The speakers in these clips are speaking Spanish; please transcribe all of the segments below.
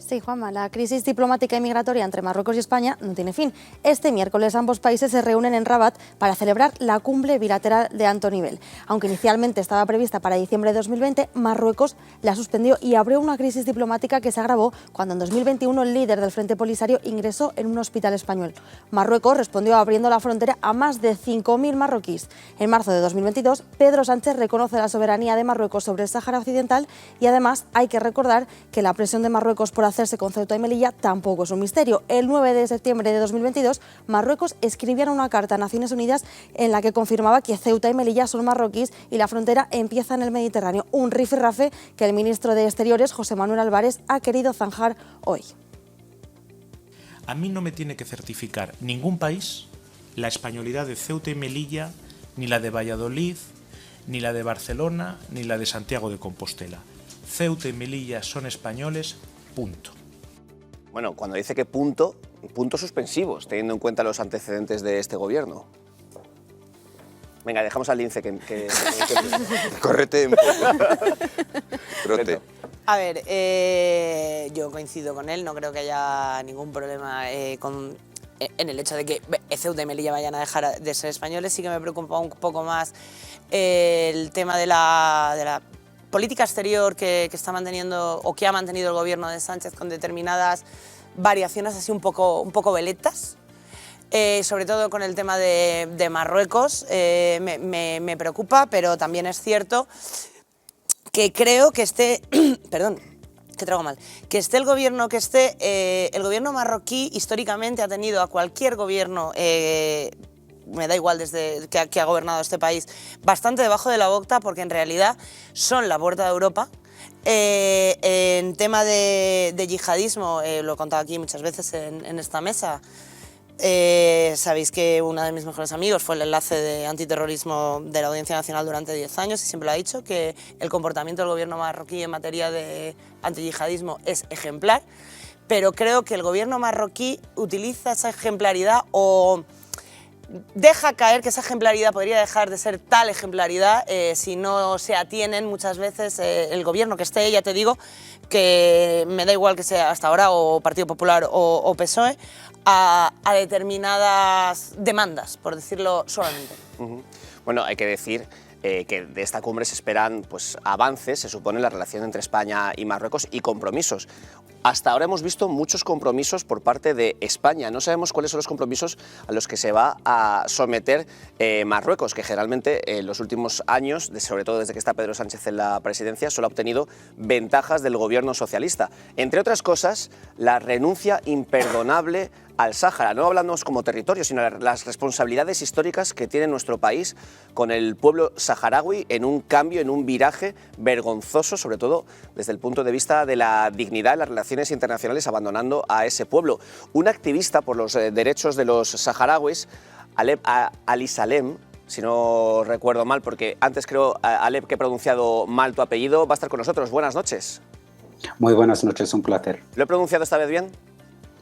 Sí, Juanma, la crisis diplomática y migratoria entre Marruecos y España no tiene fin. Este miércoles ambos países se reúnen en Rabat para celebrar la cumbre bilateral de alto nivel. Aunque inicialmente estaba prevista para diciembre de 2020, Marruecos la suspendió y abrió una crisis diplomática que se agravó cuando en 2021 el líder del Frente Polisario ingresó en un hospital español. Marruecos respondió abriendo la frontera a más de 5.000 marroquíes. En marzo de 2022, Pedro Sánchez reconoce la soberanía de Marruecos sobre el Sáhara Occidental y además hay que recordar que la presión de Marruecos por hacerse con Ceuta y Melilla tampoco es un misterio. El 9 de septiembre de 2022, Marruecos escribía una carta a Naciones Unidas en la que confirmaba que Ceuta y Melilla son marroquíes y la frontera empieza en el Mediterráneo. Un rifirrafe que el ministro de Exteriores, José Manuel Álvarez, ha querido zanjar hoy. A mí no me tiene que certificar ningún país la españolidad de Ceuta y Melilla, ni la de Valladolid, ni la de Barcelona, ni la de Santiago de Compostela. Ceuta y Melilla son españoles, punto. Bueno, cuando dice que puntos suspensivos, teniendo en cuenta los antecedentes de este gobierno. Venga, dejamos al lince que Correte un poco. Trote. A ver, yo coincido con él, no creo que haya ningún problema en el hecho de que Ceuta y Melilla vayan a dejar de ser españoles. Sí que me preocupa un poco más el tema de la política exterior que está manteniendo o que ha mantenido el gobierno de Sánchez con determinadas variaciones así un poco veletas. Sobre todo con el tema de Marruecos me preocupa, pero también es cierto que creo que perdón, que traigo mal, que esté el gobierno que esté, el gobierno marroquí históricamente ha tenido a cualquier gobierno, me da igual desde que ha gobernado este país, bastante debajo de la bota, porque en realidad son la puerta de Europa. En tema de yihadismo, lo he contado aquí muchas veces en esta mesa, sabéis que uno de mis mejores amigos fue el enlace de antiterrorismo de la Audiencia Nacional durante 10 años y siempre lo ha dicho, que el comportamiento del gobierno marroquí en materia de antiyihadismo es ejemplar, pero creo que el gobierno marroquí utiliza esa ejemplaridad o deja caer que esa ejemplaridad podría dejar de ser tal ejemplaridad si no se atienen muchas veces el gobierno que esté, ya te digo, que me da igual que sea hasta ahora o Partido Popular o PSOE, a determinadas demandas, por decirlo solamente. Bueno, hay que decir que de esta cumbre se esperan avances, se supone, en la relación entre España y Marruecos y compromisos. Hasta ahora hemos visto muchos compromisos por parte de España. No sabemos cuáles son los compromisos a los que se va a someter Marruecos, que generalmente en los últimos años, sobre todo desde que está Pedro Sánchez en la presidencia, solo ha obtenido ventajas del gobierno socialista. Entre otras cosas, la renuncia imperdonable al Sáhara. No hablamos como territorio, sino las responsabilidades históricas que tiene nuestro país con el pueblo saharaui en un cambio, en un viraje vergonzoso, sobre todo desde el punto de vista de la dignidad de las relaciones internacionales, abandonando a ese pueblo. Un activista por los derechos de los saharauis, Alep Ali Salem, si no recuerdo mal, porque antes creo, Alep, que he pronunciado mal tu apellido, va a estar con nosotros. Buenas noches. Muy buenas noches, un placer. ¿Lo he pronunciado esta vez bien?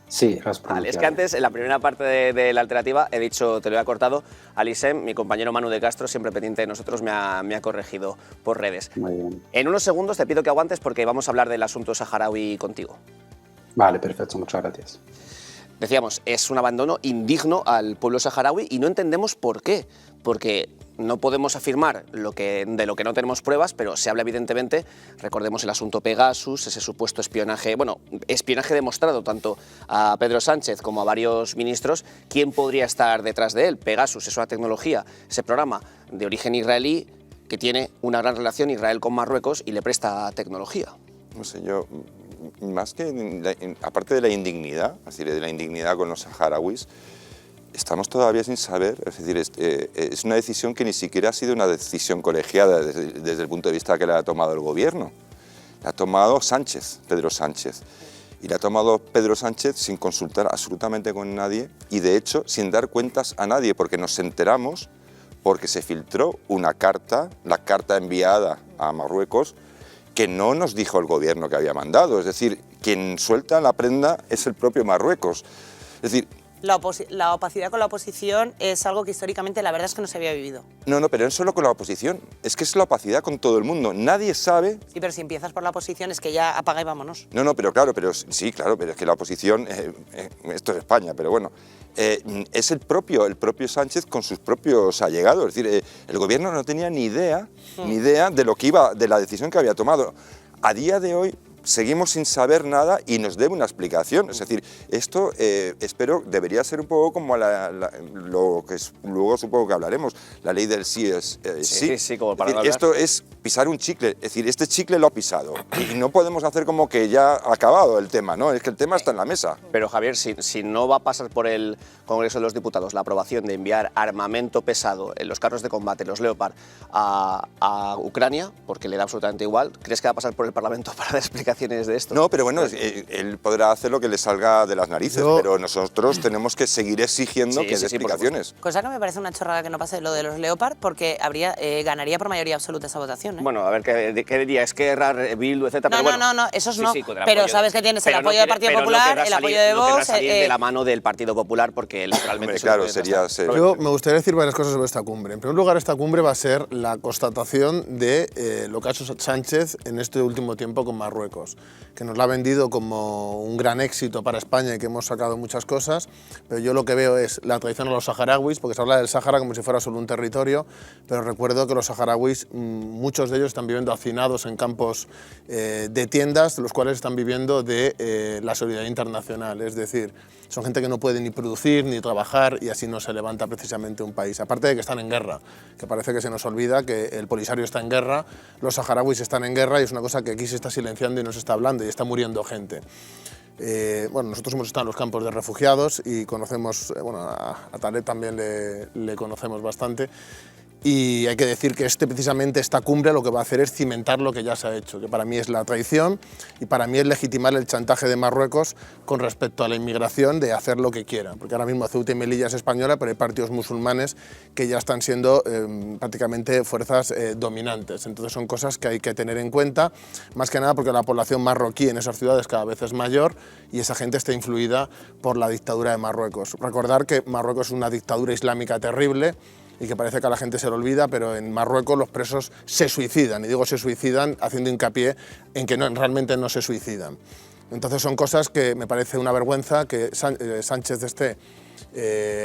Sí, lo has pronunciado. Vale, es que antes, en la primera parte de la alternativa, he dicho, te lo he cortado, Alisem, mi compañero Manu de Castro, siempre pendiente de nosotros, me ha corregido por redes. Muy bien. En unos segundos te pido que aguantes porque vamos a hablar del asunto saharaui contigo. Vale, perfecto, muchas gracias. Decíamos, es un abandono indigno al pueblo saharaui y no entendemos por qué. Porque no podemos afirmar de lo que no tenemos pruebas, pero se habla evidentemente, recordemos el asunto Pegasus, ese supuesto espionaje, espionaje demostrado tanto a Pedro Sánchez como a varios ministros. ¿Quién podría estar detrás de él? Pegasus es una tecnología, ese programa de origen israelí que tiene una gran relación Israel con Marruecos y le presta tecnología. No sé, yo, más que, aparte de la indignidad, es decir, de la indignidad con los saharauis, estamos todavía sin saber, es decir, es una decisión que ni siquiera ha sido una decisión colegiada desde el punto de vista que la ha tomado el gobierno. La ha tomado Sánchez, Pedro Sánchez. Y la ha tomado Pedro Sánchez sin consultar absolutamente con nadie y, de hecho, sin dar cuentas a nadie, porque nos enteramos porque se filtró una carta, la carta enviada a Marruecos, que no nos dijo el gobierno que había mandado. Es decir, quien suelta la prenda es el propio Marruecos. Es decir, La opacidad con la oposición es algo que históricamente la verdad es que no se había vivido. No, pero no solo con la oposición, es que es la opacidad con todo el mundo. Nadie sabe... Sí, pero si empiezas por la oposición es que ya apaga y vámonos. No, pero claro, pero sí, claro, pero es que la oposición, esto es España, pero bueno, es el propio Sánchez con sus propios allegados. Es decir, el gobierno no tenía ni idea de lo que de la decisión que había tomado. A día de hoy seguimos sin saber nada y nos debe una explicación. Es decir, esto espero debería ser un poco como lo que luego supongo que hablaremos, la ley del sí es sí. Sí, como para es decir, esto es pisar un chicle, es decir, este chicle lo ha pisado y no podemos hacer como que ya ha acabado el tema, ¿no? Es que el tema está en la mesa. Pero Javier, si no va a pasar por el Congreso de los Diputados la aprobación de enviar armamento pesado en los carros de combate, los Leopard, a Ucrania, porque le da absolutamente igual, ¿crees que va a pasar por el Parlamento para dar explicaciones de esto? No, pero bueno, él podrá hacer lo que le salga de las narices, pero nosotros tenemos que seguir exigiendo que dé explicaciones. Cosa que me parece una chorrada que no pase lo de los Leopard, porque ganaría por mayoría absoluta esa votación. Bueno, a ver qué diría Esquerra, Bildu, etcétera. No, esos no. Pero sabes que tienes el apoyo del Partido Popular, el apoyo de Vox. No querrá salir de la mano del Partido Popular porque electoralmente... Claro, sería... Yo me gustaría decir varias cosas sobre esta cumbre. En primer lugar, esta cumbre va a ser la constatación de lo que ha hecho Sánchez en este último tiempo con Marruecos, que nos la ha vendido como un gran éxito para España y que hemos sacado muchas cosas, pero yo lo que veo es la traición a los saharauis, porque se habla del Sáhara como si fuera solo un territorio, pero recuerdo que los saharauis, muchos de ellos están viviendo hacinados en campos de tiendas, los cuales están viviendo de la solidaridad internacional, es decir, son gente que no puede ni producir ni trabajar y así no se levanta precisamente un país. Aparte de que están en guerra, que parece que se nos olvida que el Polisario está en guerra, los saharauis están en guerra y es una cosa que aquí se está silenciando y no se está hablando y está muriendo gente. Bueno, nosotros hemos estado en los campos de refugiados y conocemos, bueno, a Taleb también le conocemos bastante. Y hay que decir que precisamente esta cumbre lo que va a hacer es cimentar lo que ya se ha hecho, que para mí es la traición y para mí es legitimar el chantaje de Marruecos con respecto a la inmigración de hacer lo que quiera. Porque ahora mismo Ceuta y Melilla es española, pero hay partidos musulmanes que ya están siendo prácticamente fuerzas dominantes. Entonces son cosas que hay que tener en cuenta, más que nada porque la población marroquí en esas ciudades cada vez es mayor y esa gente está influida por la dictadura de Marruecos. Recordar que Marruecos es una dictadura islámica terrible, y que parece que a la gente se le olvida, pero en Marruecos los presos se suicidan, y digo se suicidan haciendo hincapié en que realmente no se suicidan. Entonces son cosas que me parece una vergüenza que Sánchez esté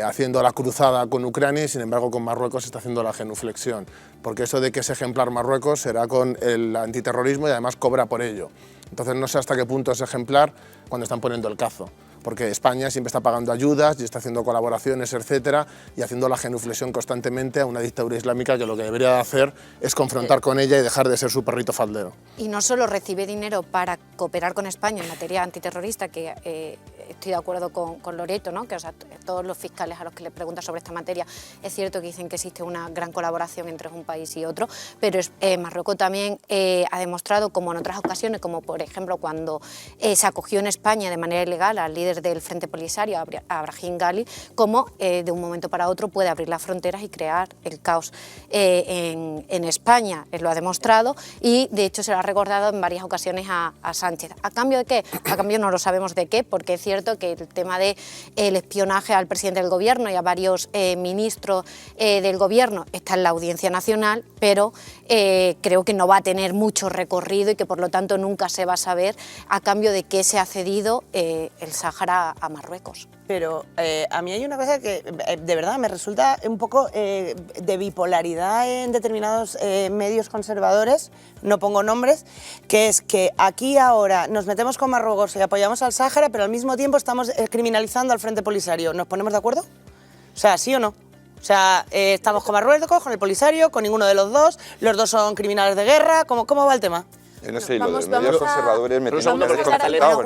haciendo la cruzada con Ucrania y sin embargo con Marruecos está haciendo la genuflexión, porque eso de que es ejemplar Marruecos será con el antiterrorismo y además cobra por ello. Entonces no sé hasta qué punto es ejemplar cuando están poniendo el cazo, porque España siempre está pagando ayudas y está haciendo colaboraciones, etcétera, y haciendo la genuflexión constantemente a una dictadura islámica que lo que debería de hacer es confrontar con ella y dejar de ser su perrito faldero. Y no solo recibe dinero para cooperar con España en materia antiterrorista, que estoy de acuerdo con Loreto, ¿no? Que o sea, todos los fiscales a los que le preguntan sobre esta materia es cierto que dicen que existe una gran colaboración entre un país y otro, pero Marruecos también ha demostrado, como en otras ocasiones, como por ejemplo cuando se acogió en España de manera ilegal al líder del Frente Polisario, a Brahim Ghali, como de un momento para otro puede abrir las fronteras y crear el caos en España. Él lo ha demostrado y de hecho se lo ha recordado en varias ocasiones a Sánchez. ¿A cambio de qué? A cambio no lo sabemos de qué, porque es cierto que el tema del espionaje al presidente del gobierno y a varios ministros del gobierno está en la Audiencia Nacional, pero creo que no va a tener mucho recorrido y que por lo tanto nunca se va a saber a cambio de qué se ha cedido el Sáhara a Marruecos. Pero a mí hay una cosa que de verdad me resulta un poco de bipolaridad en determinados medios conservadores, no pongo nombres, que es que aquí ahora nos metemos con Marruecos y apoyamos al Sáhara, pero al mismo tiempo estamos criminalizando al Frente Polisario. ¿Nos ponemos de acuerdo? O sea, ¿sí o no? O sea, estamos con Marruecos, con el Polisario, con ninguno de los dos son criminales de guerra. ¿Cómo va el tema? Yo no sé, lo de los medios conservadores me tienen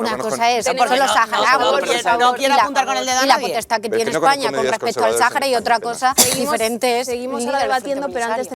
Una cosa es porque los saharauis no quiero apuntar con el dedo a y la nadie. potestad que tiene España con respecto al Sáhara y otra cosa diferente es seguimos ahora debatiendo, pero antes